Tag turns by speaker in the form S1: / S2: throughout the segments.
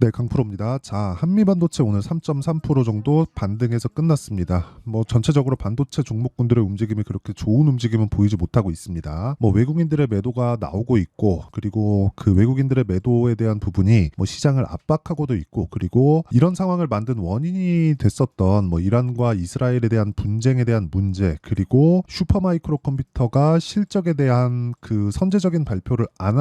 S1: 네, 강프로입니다. 자, 한미반도체 오늘 3.3% 정도 반등해서 끝났습니다. 전체적으로 반도체 종목군들의 움직임이 그렇게 좋은 움직임은 보이지 못하고 있습니다. 외국인들의 매도가 나오고 있고, 그리고 그 외국인들의 매도에 대한 부분이 시장을 압박하고도 있고, 그리고 이런 상황을 만든 원인이 됐었던 이란과 이스라엘에 대한 분쟁에 대한 문제, 그리고 슈퍼마이크로 컴퓨터가 실적에 대한 그 선제적인 발표를 안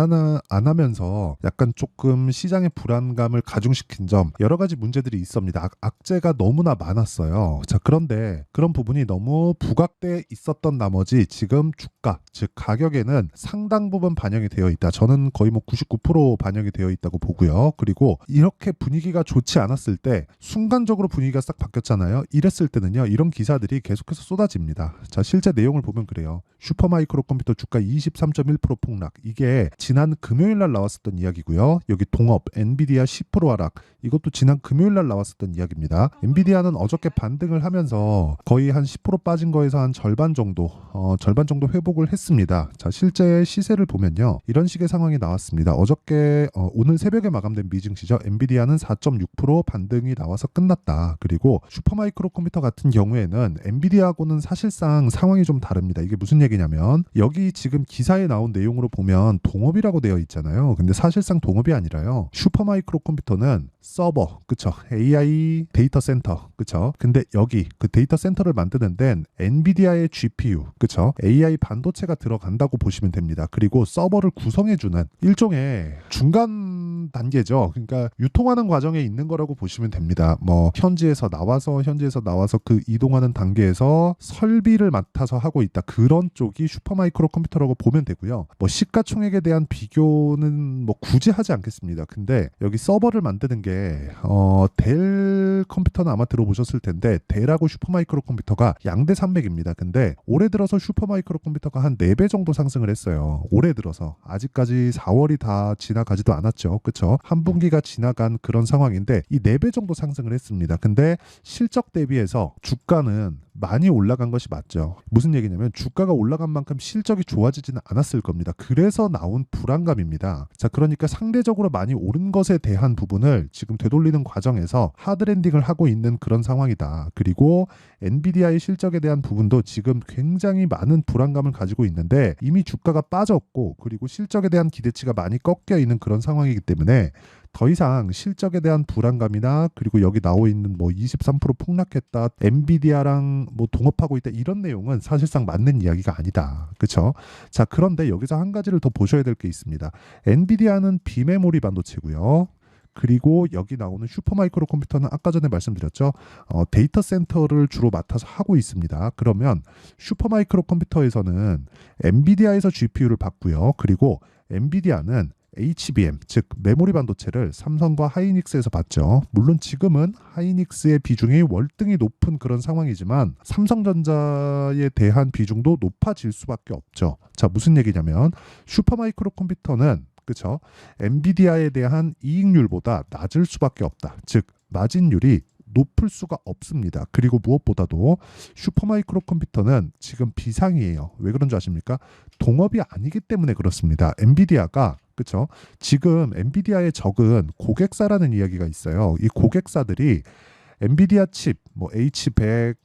S1: 하면서 약간 조금 시장의 불안감을 가중시킨 점, 여러 가지 문제들이 있습니다. 악재가 너무나 많았어요. 자, 그런데 그런 부분이 너무 부각돼 있었던 나머지 지금 주가, 즉 가격에는 상당 부분 반영이 되어 있다. 저는 거의 99% 반영이 되어 있다고 보고요. 그리고 이렇게 분위기가 좋지 않았을 때 순간적으로 분위기가 싹 바뀌었잖아요. 이랬을 때는요, 이런 기사들이 계속해서 쏟아집니다. 자, 실제 내용을 보면 그래요. 슈퍼마이크로 컴퓨터 주가 23.1% 폭락. 이게 지난 금요일 날 나왔었던 이야기고요. 여기 동업, 엔비디아 10% 하락. 이것도 지난 금요일 날 나왔었던 이야기입니다. 엔비디아는 어저께 반등을 하면서 거의 한 10% 빠진 거에서 한 절반 정도 회복을 했습니다. 자, 실제 시세를 보면요, 이런 식의 상황이 나왔습니다. 어저께 오늘 새벽에 마감된 미증시죠. 엔비디아는 4.6% 반등이 나와서 끝났다. 그리고 슈퍼마이크로 컴퓨터 같은 경우에는 엔비디아하고는 사실상 상황이 좀 다릅니다. 이게 무슨 얘기냐면, 여기 지금 기사에 나온 내용으로 보면 동업이라고 되어 있잖아요. 근데 사실상 동업이 아니라요, 슈퍼마이크로 컴퓨터는 서버, 그쵸? AI 데이터 센터, 그쵸? 근데 여기 그 데이터 센터를 만드는 데는 엔비디아의 GPU, 그쵸? AI 반도체가 들어간다고 보시면 됩니다. 그리고 서버를 구성해주는 일종의 중간 단계죠. 그러니까 유통하는 과정에 있는 거라고 보시면 됩니다. 현지에서 나와서 그 이동하는 단계에서 설비를 맡아서 하고 있다. 그런 쪽이 슈퍼마이크로 컴퓨터라고 보면 되고요. 시가총액에 대한 비교는 굳이 하지 않겠습니다. 근데 여기 서버를 만드는 게 델 컴퓨터는 아마 들어보셨을 텐데, 델하고 슈퍼마이크로 컴퓨터가 양대 산맥입니다. 근데 올해 들어서 슈퍼마이크로 컴퓨터가 한 4배 정도 상승을 했어요. 올해 들어서. 아직까지 4월이 다 지나가지도 않았죠. 그쵸? 한 분기가 지나간 그런 상황인데 이 4배 정도 상승을 했습니다. 근데 실적 대비해서 주가는 많이 올라간 것이 맞죠. 무슨 얘기냐면, 주가가 올라간 만큼 실적이 좋아지지는 않았을 겁니다. 그래서 나온 불안감입니다. 자, 그러니까 상대적으로 많이 오른 것에 대한 부분을 지금 되돌리는 과정에서 하드랜딩을 하고 있는 그런 상황이다. 그리고 엔비디아의 실적에 대한 부분도 지금 굉장히 많은 불안감을 가지고 있는데, 이미 주가가 빠졌고, 그리고 실적에 대한 기대치가 많이 꺾여 있는 그런 상황이기 때문에 더 이상 실적에 대한 불안감이나, 그리고 여기 나와 있는 23% 폭락했다, 엔비디아랑 동업하고 있다, 이런 내용은 사실상 맞는 이야기가 아니다. 그렇죠? 자, 그런데 여기서 한 가지를 더 보셔야 될 게 있습니다. 엔비디아는 비메모리 반도체고요. 그리고 여기 나오는 슈퍼마이크로 컴퓨터는 아까 전에 말씀드렸죠. 데이터 센터를 주로 맡아서 하고 있습니다. 그러면 슈퍼마이크로 컴퓨터에서는 엔비디아에서 GPU를 받고요. 그리고 엔비디아는 HBM, 즉 메모리 반도체를 삼성과 하이닉스에서 받죠. 물론 지금은 하이닉스의 비중이 월등히 높은 그런 상황이지만 삼성전자에 대한 비중도 높아질 수밖에 없죠. 자, 무슨 얘기냐면, 슈퍼마이크로 컴퓨터는, 그쵸, 엔비디아에 대한 이익률보다 낮을 수밖에 없다. 즉 마진율이 높을 수가 없습니다. 그리고 무엇보다도 슈퍼마이크로 컴퓨터는 지금 비상이에요. 왜 그런 줄 아십니까? 동업이 아니기 때문에 그렇습니다. 엔비디아가, 그쵸, 지금 엔비디아의 적은 고객사라는 이야기가 있어요. 이 고객사들이 엔비디아 칩, H100,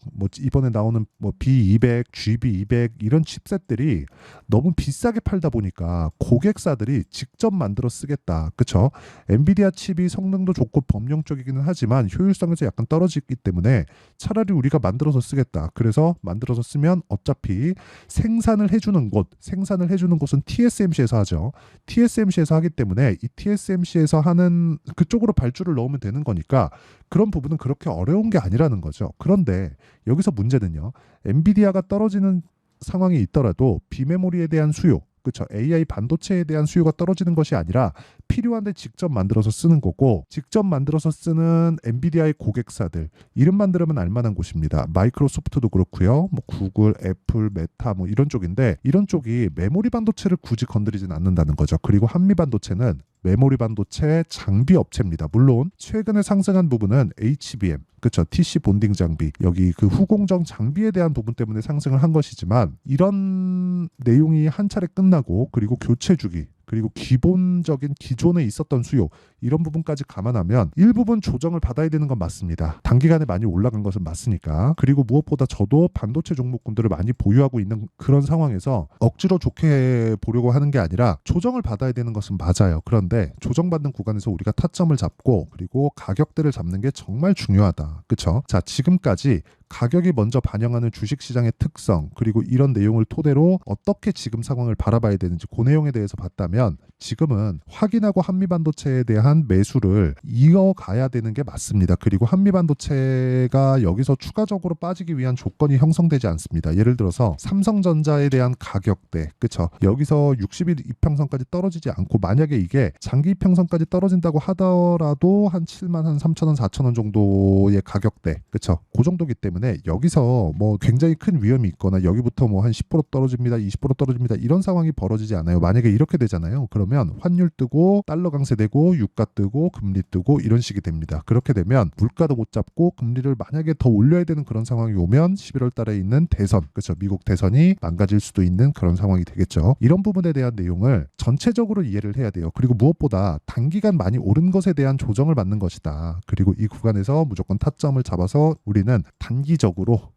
S1: 이번에 나오는 B200, GB200 이런 칩셋들이 너무 비싸게 팔다 보니까 고객사들이 직접 만들어 쓰겠다. 그쵸? 엔비디아 칩이 성능도 좋고 범용적이기는 하지만 효율성에서 약간 떨어지기 때문에 차라리 우리가 만들어서 쓰겠다. 그래서 만들어서 쓰면 어차피 생산을 해주는 곳은 TSMC에서 하죠. TSMC에서 하기 때문에 이 TSMC에서 하는 그쪽으로 발주를 넣으면 되는 거니까 그런 부분은 그렇게 어려운 게 아니라는 거죠. 그런데 여기서 문제는요, 엔비디아가 떨어지는 상황이 있더라도 비메모리에 대한 수요, 그렇죠, AI 반도체에 대한 수요가 떨어지는 것이 아니라 필요한데 직접 만들어서 쓰는 거고, 직접 만들어서 쓰는 엔비디아의 고객사들, 이름만 들으면 알만한 곳입니다. 마이크로소프트도 그렇고요, 구글, 애플, 메타 이런 쪽인데, 이런 쪽이 메모리 반도체를 굳이 건드리진 않는다는 거죠. 그리고 한미 반도체는 메모리 반도체 장비 업체입니다. 물론 최근에 상승한 부분은 HBM, 그렇죠, TC 본딩 장비, 여기 그 후공정 장비에 대한 부분 때문에 상승을 한 것이지만, 이런 내용이 한 차례 끝나고 그리고 교체 주기, 그리고 기본적인 기존에 있었던 수요 이런 부분까지 감안하면 일부분 조정을 받아야 되는 건 맞습니다. 단기간에 많이 올라간 것은 맞으니까. 그리고 무엇보다 저도 반도체 종목군들을 많이 보유하고 있는 그런 상황에서 억지로 좋게 보려고 하는 게 아니라 조정을 받아야 되는 것은 맞아요. 그런데 조정받는 구간에서 우리가 타점을 잡고 그리고 가격대를 잡는 게 정말 중요하다. 그렇죠? 자, 지금까지 가격이 먼저 반영하는 주식시장의 특성 그리고 이런 내용을 토대로 어떻게 지금 상황을 바라봐야 되는지 그 내용에 대해서 봤다면 지금은 확인하고 한미반도체에 대한 매수를 이어가야 되는 게 맞습니다. 그리고 한미반도체가 여기서 추가적으로 빠지기 위한 조건이 형성되지 않습니다. 예를 들어서 삼성전자에 대한 가격대, 그쵸? 여기서 60일 이평선까지 떨어지지 않고 만약에 이게 장기 이평선까지 떨어진다고 하더라도 한 7만 한 3천원, 4천원 정도의 가격대, 그쵸? 그 정도기 때문에 여기서 뭐 굉장히 큰 위험이 있거나 여기부터 뭐 한 10% 떨어집니다, 20% 떨어집니다 이런 상황이 벌어지지 않아요. 만약에 이렇게 되잖아요. 그러면 환율 뜨고 달러 강세되고 유가 뜨고 금리 뜨고 이런 식이 됩니다. 그렇게 되면 물가도 못 잡고 금리를 만약에 더 올려야 되는 그런 상황이 오면 11월 달에 있는 대선, 그렇죠? 미국 대선이 망가질 수도 있는 그런 상황이 되겠죠. 이런 부분에 대한 내용을 전체적으로 이해를 해야 돼요. 그리고 무엇보다 단기간 많이 오른 것에 대한 조정을 받는 것이다. 그리고 이 구간에서 무조건 타점을 잡아서 우리는 단기적으로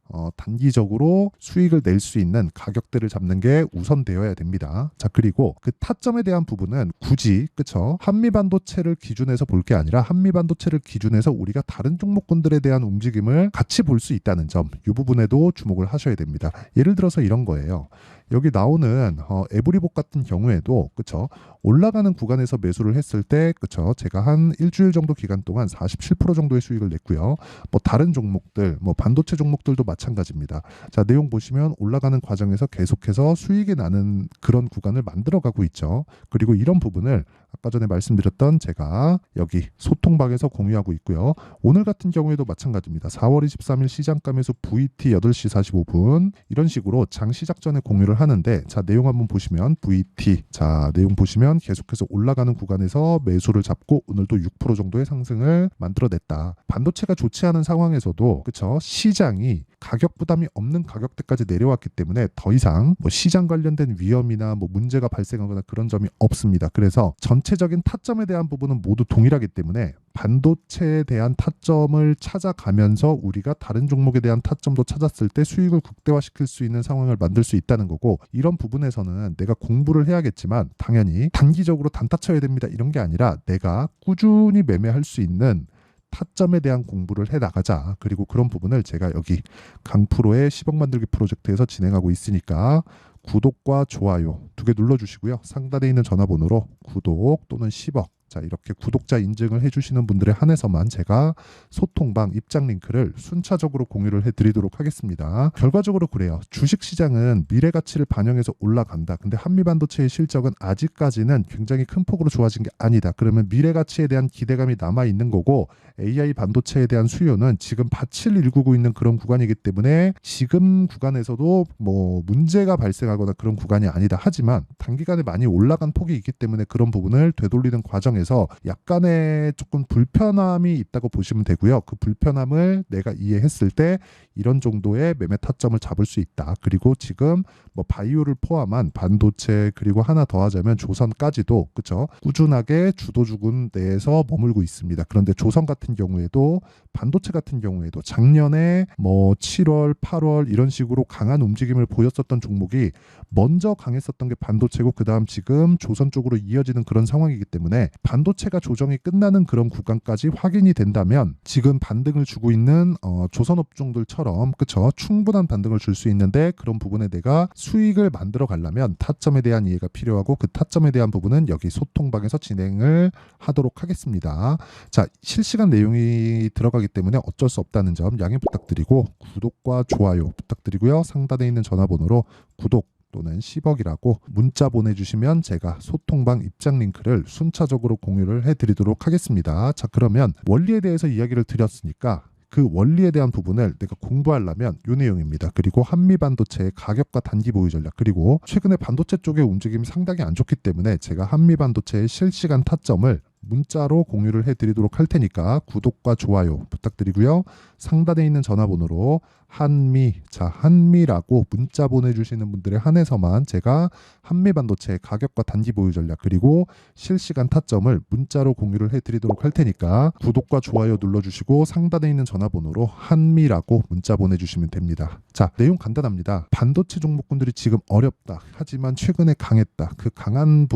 S1: 수익을 낼 수 있는 가격대를 잡는 게 우선되어야 됩니다. 자, 그리고 그 타점에 대한 부분은 굳이 그쵸? 한미반도체를 기준해서 볼 게 아니라 한미반도체를 기준해서 우리가 다른 종목군들에 대한 움직임을 같이 볼 수 있다는 점, 이 부분에도 주목을 하셔야 됩니다. 예를 들어서 이런 거예요. 여기 나오는 에브리복 같은 경우에도 그쵸? 올라가는 구간에서 매수를 했을 때 그쵸? 제가 한 일주일 정도 기간 동안 47% 정도의 수익을 냈고요. 뭐 다른 종목들, 뭐 반도체 종목들도 마찬가지입니다. 자, 내용 보시면 올라가는 과정에서 계속해서 수익이 나는 그런 구간을 만들어가고 있죠. 그리고 이런 부분을 아까 전에 말씀드렸던 제가 여기 소통방에서 공유하고 있고요. 오늘 같은 경우에도 마찬가지입니다. 4월 23일 시장가 매수 VT 8시 45분 이런 식으로 장 시작 전에 공유를 하는데 자, 내용 한번 보시면 VT 자, 내용 보시면 계속해서 올라가는 구간에서 매수를 잡고 오늘도 6% 정도의 상승을 만들어냈다. 반도체가 좋지 않은 상황에서도 그쵸? 시장이 가격 부담이 없는 가격대까지 내려왔기 때문에 더 이상 뭐 시장 관련된 위험이나 뭐 문제가 발생하거나 그런 점이 없습니다. 그래서 전체적인 타점에 대한 부분은 모두 동일하기 때문에 반도체에 대한 타점을 찾아가면서 우리가 다른 종목에 대한 타점도 찾았을 때 수익을 극대화시킬 수 있는 상황을 만들 수 있다는 거고 이런 부분에서는 내가 공부를 해야겠지만 당연히 단기적으로 단타 쳐야 됩니다. 이런 게 아니라 내가 꾸준히 매매할 수 있는 타점에 대한 공부를 해 나가자. 그리고 그런 부분을 제가 여기 강프로의 10억 만들기 프로젝트에서 진행하고 있으니까 구독과 좋아요 2개 눌러주시고요. 상단에 있는 전화번호로 구독 또는 10억 자, 이렇게 구독자 인증을 해주시는 분들에 한해서만 제가 소통방 입장 링크를 순차적으로 공유를 해드리도록 하겠습니다. 결과적으로 그래요. 주식시장은 미래 가치를 반영해서 올라간다. 근데 한미반도체의 실적은 아직까지는 굉장히 큰 폭으로 좋아진 게 아니다. 그러면 미래 가치에 대한 기대감이 남아있는 거고 AI 반도체에 대한 수요는 지금 밭을 일구고 있는 그런 구간이기 때문에 지금 구간에서도 뭐 문제가 발생하거나 그런 구간이 아니다. 하지만 단기간에 많이 올라간 폭이 있기 때문에 그런 부분을 되돌리는 과정에서 약간의 조금 불편함이 있다고 보시면 되고요. 그 불편함을 내가 이해했을 때 이런 정도의 매매 타점을 잡을 수 있다. 그리고 지금 뭐 바이오를 포함한 반도체 그리고 하나 더 하자면 조선까지도 그쵸? 꾸준하게 주도주군 내에서 머물고 있습니다. 그런데 조선 같은 경우에도 반도체 같은 경우에도 작년에 뭐 7월, 8월 이런 식으로 강한 움직임을 보였었던 종목이 먼저 강했었던 게 반도체고 그 다음 지금 조선 쪽으로 이어지는 그런 상황이기 때문에 반도체가 조정이 끝나는 그런 구간까지 확인이 된다면 지금 반등을 주고 있는 조선 업종들처럼 그쵸? 충분한 반등을 줄 수 있는데 그런 부분에 내가 수익을 만들어 가려면 타점에 대한 이해가 필요하고 그 타점에 대한 부분은 여기 소통방에서 진행을 하도록 하겠습니다. 자, 실시간 내용이 들어가기 때문에 어쩔 수 없다는 점 양해 부탁드리고 구독과 좋아요 부탁드리고요. 상단에 있는 전화번호로 구독 또는 10억이라고 문자 보내주시면 제가 소통방 입장 링크를 순차적으로 공유를 해드리도록 하겠습니다. 자, 그러면 원리에 대해서 이야기를 드렸으니까 그 원리에 대한 부분을 내가 공부하려면 이 내용입니다. 그리고 한미반도체의 가격과 단기 보유 전략 그리고 최근에 반도체 쪽의 움직임이 상당히 안 좋기 때문에 제가 한미반도체의 실시간 타점을 문자로 공유를 해드리도록 할 테니까 구독과 좋아요 부탁드리고요. 상단에 있는 전화번호로 한미라고 문자 보내주시는 분들에 한해서만 제가 한미반도체 가격과 단기 보유 전략 그리고 실시간 타점을 문자로 공유를 해드리도록 할 테니까 구독과 좋아요 눌러주시고 상단에 있는 전화번호로 한미라고 문자 보내주시면 됩니다. 자, 내용 간단합니다. 반도체 종목군들이 지금 어렵다. 하지만 최근에 강했다. 그 강한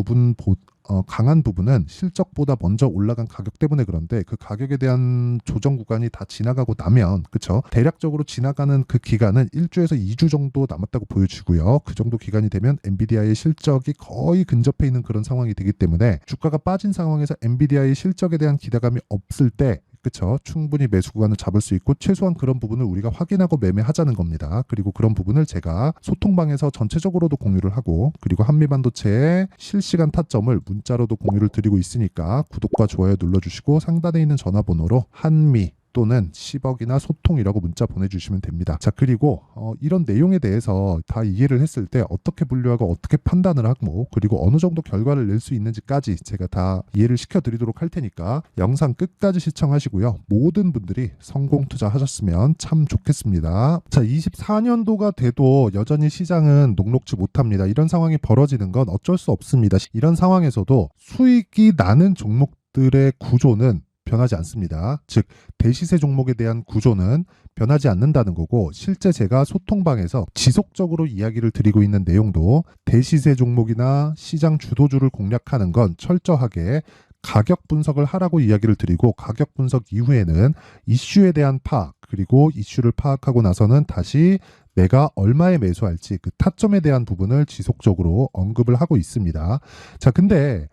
S1: 부분은 실적보다 먼저 올라간 가격 때문에 그런데 그 가격에 대한 조정 구간이 다 지나가고 나면 그쵸? 대략적으로 지나가는 그 기간은 1주에서 2주 정도 남았다고 보여지고요. 그 정도 기간이 되면 엔비디아의 실적이 거의 근접해 있는 그런 상황이 되기 때문에 주가가 빠진 상황에서 엔비디아의 실적에 대한 기대감이 없을 때 그쵸? 충분히 매수 구간을 잡을 수 있고 최소한 그런 부분을 우리가 확인하고 매매하자는 겁니다. 그리고 그런 부분을 제가 소통방에서 전체적으로도 공유를 하고 그리고 한미반도체의 실시간 타점을 문자로도 공유를 드리고 있으니까 구독과 좋아요 눌러주시고 상단에 있는 전화번호로 한미 또는 10억이나 소통이라고 문자 보내주시면 됩니다. 자, 그리고 이런 내용에 대해서 다 이해를 했을 때 어떻게 분류하고 어떻게 판단을 하고 그리고 어느 정도 결과를 낼 수 있는지까지 제가 다 이해를 시켜드리도록 할 테니까 영상 끝까지 시청하시고요. 모든 분들이 성공 투자하셨으면 참 좋겠습니다. 자, 24년도가 돼도 여전히 시장은 녹록지 못합니다. 이런 상황이 벌어지는 건 어쩔 수 없습니다. 이런 상황에서도 수익이 나는 종목들의 구조는 변하지 않습니다. 즉 대시세 종목에 대한 구조는 변하지 않는다는 거고 실제 제가 소통방에서 지속적으로 이야기를 드리고 있는 내용도 대시세 종목이나 시장 주도주를 공략하는 건 철저하게 가격 분석을 하라고 이야기를 드리고 가격 분석 이후에는 이슈에 대한 파악 그리고 이슈를 파악하고 나서는 다시 내가 얼마에 매수할지 그 타점에 대한 부분을 지속적으로 언급을 하고 있습니다. 자, 근데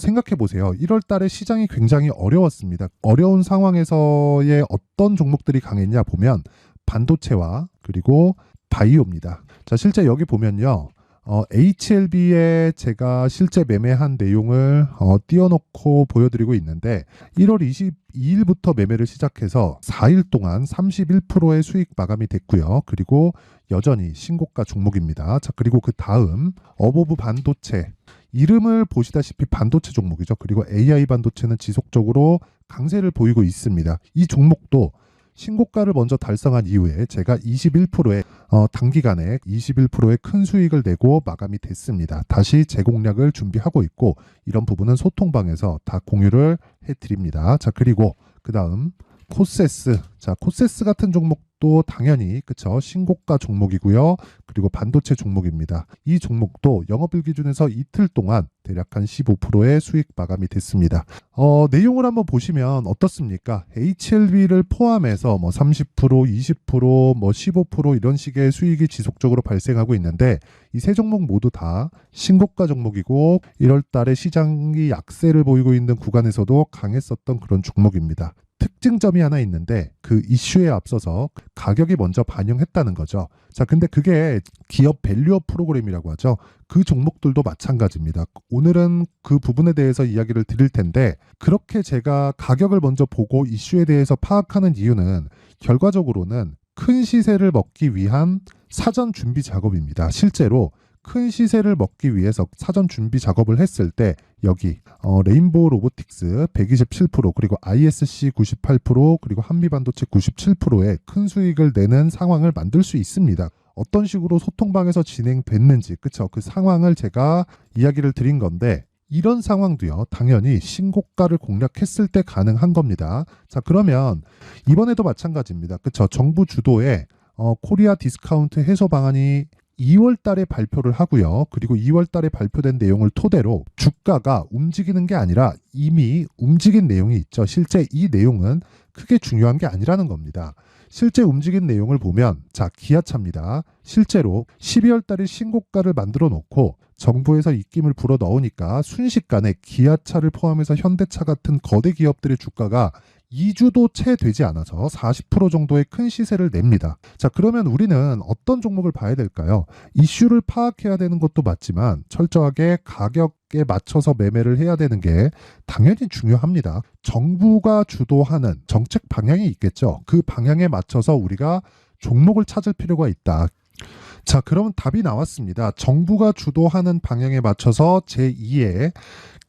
S1: 생각해 보세요. 1월 달에 시장이 굉장히 어려웠습니다. 어려운 상황에서의 어떤 종목들이 강했냐 보면 반도체와 그리고 바이오입니다. 자, 실제 여기 보면요. HLB에 제가 실제 매매한 내용을 띄워놓고 보여드리고 있는데 1월 22일부터 매매를 시작해서 4일 동안 31%의 수익 마감이 됐고요. 그리고 여전히 신고가 종목입니다. 자, 그리고 그 다음 어보브 반도체 이름을 보시다시피 반도체 종목이죠. 그리고 AI 반도체는 지속적으로 강세를 보이고 있습니다. 이 종목도 신고가를 먼저 달성한 이후에 제가 21%의 단기간에 21%의 큰 수익을 내고 마감이 됐습니다. 다시 재공략을 준비하고 있고 이런 부분은 소통방에서 다 공유를 해드립니다. 자, 그리고 그 다음 코세스. 자, 코세스 같은 종목도 당연히 그쵸 신고가 종목이고요. 그리고 반도체 종목입니다. 이 종목도 영업일 기준에서 이틀 동안 대략 한 15%의 수익 마감이 됐습니다. 내용을 한번 보시면 어떻습니까? HLB를 포함해서 30%, 20%, 15% 이런 식의 수익이 지속적으로 발생하고 있는데 이 세 종목 모두 다 신고가 종목이고 1월 달에 시장이 약세를 보이고 있는 구간에서도 강했었던 그런 종목입니다. 특징점이 하나 있는데 그 이슈에 앞서서 가격이 먼저 반영했다는 거죠. 자, 근데 그게 기업 밸류업 프로그램이라고 하죠. 그 종목들도 마찬가지입니다. 오늘은 그 부분에 대해서 이야기를 드릴 텐데 그렇게 제가 가격을 먼저 보고 이슈에 대해서 파악하는 이유는 결과적으로는 큰 시세를 먹기 위한 사전 준비 작업입니다. 실제로 큰 시세를 먹기 위해서 사전 준비 작업을 했을 때 여기 레인보우 로보틱스 127% 그리고 ISC 98% 그리고 한미반도체 97%의 큰 수익을 내는 상황을 만들 수 있습니다. 어떤 식으로 소통방에서 진행됐는지 그쵸? 그 상황을 제가 이야기를 드린 건데 이런 상황도요 당연히 신고가를 공략했을 때 가능한 겁니다. 자, 그러면 이번에도 마찬가지입니다. 그쵸? 정부 주도의 코리아 디스카운트 해소 방안이 2월 달에 발표를 하고요. 그리고 2월 달에 발표된 내용을 토대로 주가가 움직이는 게 아니라 이미 움직인 내용이 있죠. 실제 이 내용은 크게 중요한 게 아니라는 겁니다. 실제 움직인 내용을 보면 자, 기아차입니다. 실제로 12월 달에 신고가를 만들어 놓고 정부에서 입김을 불어 넣으니까 순식간에 기아차를 포함해서 현대차 같은 거대 기업들의 주가가 2주도 채 되지 않아서 40% 정도의 큰 시세를 냅니다. 자, 그러면 우리는 어떤 종목을 봐야 될까요? 이슈를 파악해야 되는 것도 맞지만 철저하게 가격에 맞춰서 매매를 해야 되는 게 당연히 중요합니다. 정부가 주도하는 정책 방향이 있겠죠. 그 방향에 맞춰서 우리가 종목을 찾을 필요가 있다. 자, 그러면 답이 나왔습니다. 정부가 주도하는 방향에 맞춰서 제2의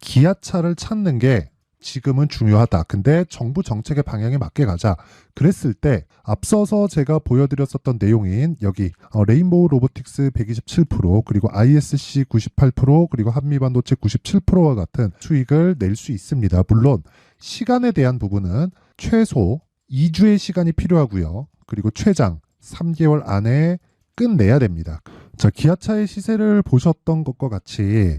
S1: 기아차를 찾는 게 지금은 중요하다. 근데 정부 정책의 방향에 맞게 가자. 그랬을 때 앞서서 제가 보여드렸었던 내용인 여기 레인보우 로보틱스 127% 그리고 ISC 98% 그리고 한미반도체 97%와 같은 수익을 낼 수 있습니다. 물론 시간에 대한 부분은 최소 2주의 시간이 필요하고요. 그리고 최장 3개월 안에 끝내야 됩니다. 자, 기아차의 시세를 보셨던 것과 같이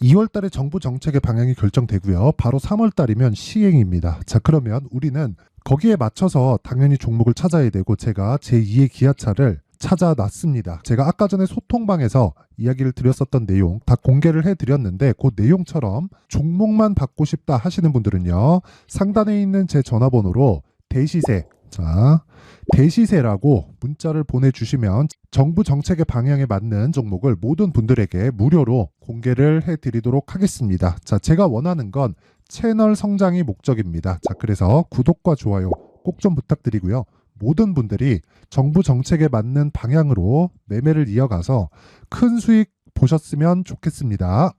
S1: 2월 달에 정부 정책의 방향이 결정되고요. 바로 3월 달이면 시행입니다. 자, 그러면 우리는 거기에 맞춰서 당연히 종목을 찾아야 되고 제가 제2의 기아차를 찾아놨습니다. 제가 아까 전에 소통방에서 이야기를 드렸었던 내용 다 공개를 해드렸는데 그 내용처럼 종목만 받고 싶다 하시는 분들은요. 상단에 있는 제 전화번호로 대시세, 자, 대시세라고 문자를 보내주시면 정부 정책의 방향에 맞는 종목을 모든 분들에게 무료로 공개를 해드리도록 하겠습니다. 자, 제가 원하는 건 채널 성장이 목적입니다. 자, 그래서 구독과 좋아요 꼭 좀 부탁드리고요. 모든 분들이 정부 정책에 맞는 방향으로 매매를 이어가서 큰 수익 보셨으면 좋겠습니다.